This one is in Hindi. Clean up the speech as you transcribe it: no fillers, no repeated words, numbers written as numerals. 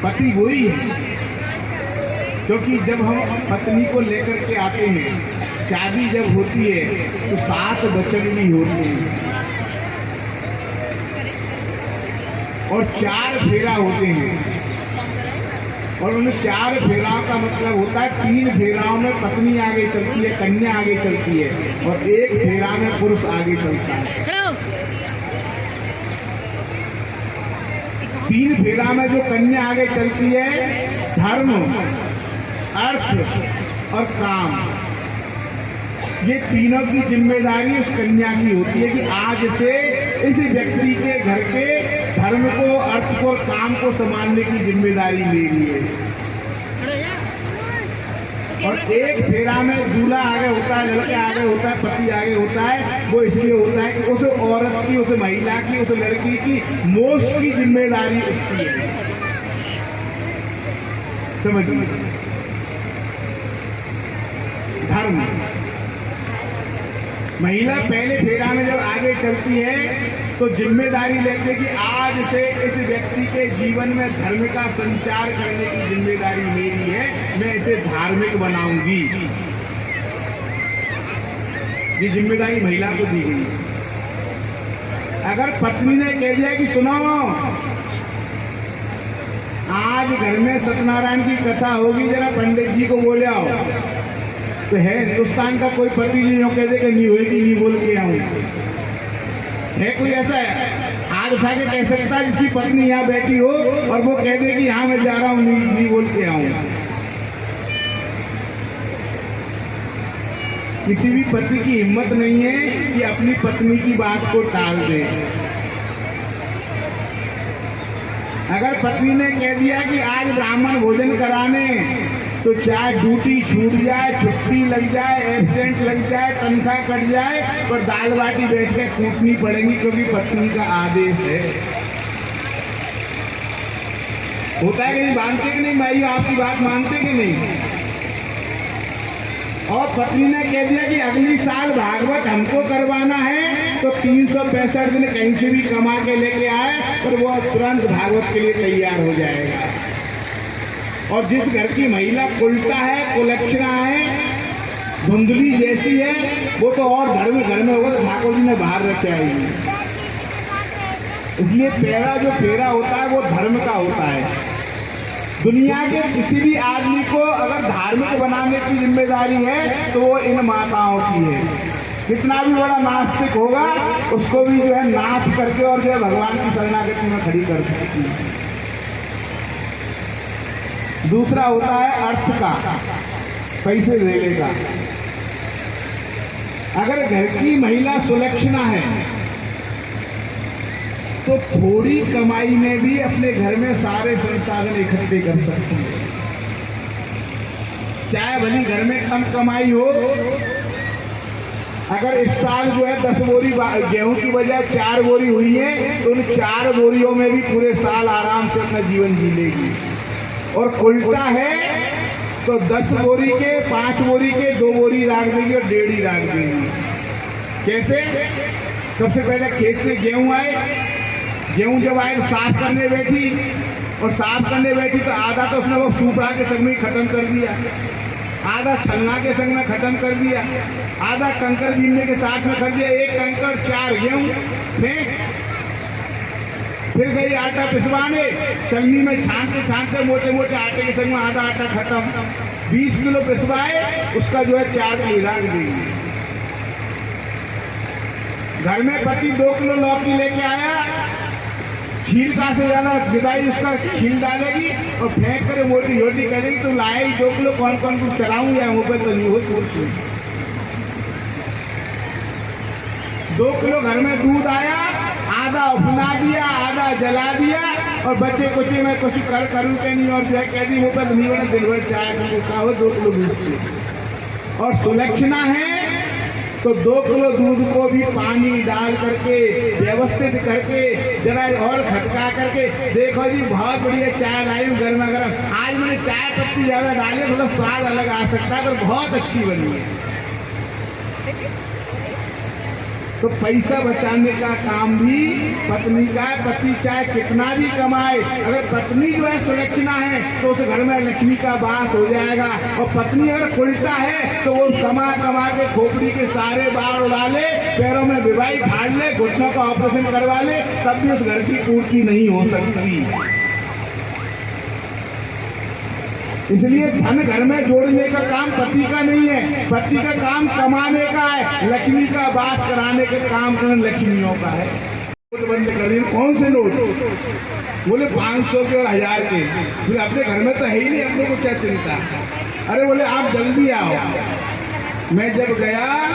पति वही है, क्योंकि जब हम पत्नी को लेकर के आते हैं, शादी जब होती है तो 7 वचन भी होते हैं और 4 फेरा होते हैं। और उन 4 फेराओं का मतलब होता है 3 फेराओं में पत्नी आगे चलती है, कन्या आगे चलती है, और 1 फेरा में पुरुष आगे चलता है। 3 फेरा में जो कन्या आगे चलती है, धर्म, अर्थ और काम, ये तीनों की जिम्मेदारी उस कन्या की होती है कि आज से इस व्यक्ति के घर के धर्म को, अर्थ को, काम को संभालने की जिम्मेदारी मेरी है। और 1 फेरा में दूल्हा आगे होता है, लड़का आगे होता है, पति आगे होता है। वो इसलिए होता है कि उस औरत की, उस महिला की, उस लड़की की मोक्ष की जिम्मेदारी उसकी है। समझिए, धर्म, महिला पहले फेरा में जब आगे चलती है तो जिम्मेदारी लेते कि आज से इस व्यक्ति के जीवन में धर्म का संचार करने की जिम्मेदारी मेरी है, मैं इसे धार्मिक बनाऊंगी। ये जिम्मेदारी महिला को दी गई है। अगर पत्नी ने कह दिया कि सुनो, आज घर में सत्यनारायण की कथा होगी, जरा पंडित जी को बोले आओ, तो है हिंदुस्तान का कोई पति नहीं हो कह दे कि नहीं होगी, नहीं बोल के आऊं। है कोई ऐसा है हाथ उठा के कह सकता है जिसकी पत्नी यहाँ बैठी हो और वो कह दे कि हाँ मैं जा रहा हूँ, नहीं बोल के आऊं? किसी भी पति की हिम्मत नहीं है कि अपनी पत्नी की बात को टाल दे। अगर पत्नी ने कह दिया कि आज ब्राह्मण भोजन कराने, तो चाहे ड्यूटी छूट जाए, छुट्टी लग जाए, एब्सेंट लग जाए, तनख्वाह कट जाए, पर दाल बाटी बैठ के कूटनी पड़ेगी, क्योंकि पत्नी का आदेश है। होता है कि नहीं? मानते कि नहीं भाई? आपकी बात मानते कि नहीं? और पत्नी ने कह दिया कि अगली साल भागवत हमको करवाना है, तो 365 दिन कहीं से भी कमा के लेके आए, पर वो तुरंत भागवत के लिए तैयार हो जाएगा। और जिस घर की महिला उल्टा है, कुलक्षणा है, धुंधली जैसी है, वो तो और धर्म घर में होगा तो ठाकुर जी ने बाहर रखे आएगी। इसलिए पहला जो फेरा होता है वो धर्म का होता है। दुनिया के किसी भी आदमी को अगर धार्मिक बनाने की जिम्मेदारी है तो वो इन माताओं की है। कितना भी बड़ा नास्तिक होगा उसको भी जो है नाथ करके और जो है भगवान की शरणागति में खड़ी कर सकती है। दूसरा होता है अर्थ का, पैसे देने का। अगर घर की महिला सुलक्षणा है तो थोड़ी कमाई में भी अपने घर में सारे संसाधन इकट्ठे कर सकती है। चाहे भली घर में कम कमाई हो, अगर इस साल जो है 10 बोरी गेहूं की बजाय 4 बोरी हुई है, तो उन 4 बोरियों में भी पूरे साल आराम से अपना जीवन जी लेगी। और उल्टा है तो 10 बोरी के, 5 बोरी के 2 बोरी राख देगी और 1.5 राख देगी। कैसे? सबसे पहले खेत से गेहूं आए, गेहूं जब आए साफ करने बैठी, और साफ करने बैठी तो आधा तो उसने वो सूपड़ा के संग में खत्म कर दिया, आधा छलना के संग में खत्म कर दिया, आधा कंकर बीनने के साथ में कर दिया। 1 कंकर 4 गेहूं में। फिर गई आटा पिसवाने, चलनी में छानते मोटे मोटे आटे के संग में आधा आटा खत्म। 20 किलो पिसवाए, उसका जो है 4 किलो राख देंगे। घर में पति 2 किलो लौकी लेके आया, छील का से ज्यादा गिदाई उसका छील डालेगी और फेंक कर मोटी रोटी करेगी। तो लाए 2 किलो कौन कौन कुछ चलाऊं या मुँह पे तो नहीं हो। 2 किलो घर में दूध आया, आधा अपना दिया, आधा जला दिया, और बच्चे कुछ में कुछ करूँ के नहीं, और जो है कह दी मुँह पर नहीं बना, दिन भर चाय का हो 2 किलो दूध। और सुलक्षणा है तो 2 किलो दूध को भी पानी डाल करके व्यवस्थित करके जरा और खटका करके, देखो जी बहुत बढ़िया चाय लाई हूँ गर्मा गर्म। आज मैंने चाय पत्ती ज्यादा डाली, थोड़ा स्वाद अलग आ सकता है, पर बहुत अच्छी बनी है। तो पैसा बचाने का काम भी पत्नी का है। पति चाहे कितना भी कमाए, अगर पत्नी जो है सुरक्षित है तो उस घर में लक्ष्मी का वास हो जाएगा। और पत्नी अगर उल्टा है तो वो कमा कमा के खोपड़ी के सारे बाल उड़ा ले, पैरों में विवाही फाड़ ले, घुटनों का ऑपरेशन करवा ले, तब भी उस घर की पूर्ति नहीं हो सकती। इसलिए धन घर में जोड़ने का काम पति का नहीं है, पति का काम कमाने का है, लक्ष्मी का वास कराने का काम लक्ष्मियों का है। नोट बंद कर दिए। कौन से नोट? बोले 500 के और 1000 के। बोले अपने घर में तो है ही नहीं, अपने को क्या चिंता। अरे बोले आप जल्दी आओ। मैं जब गया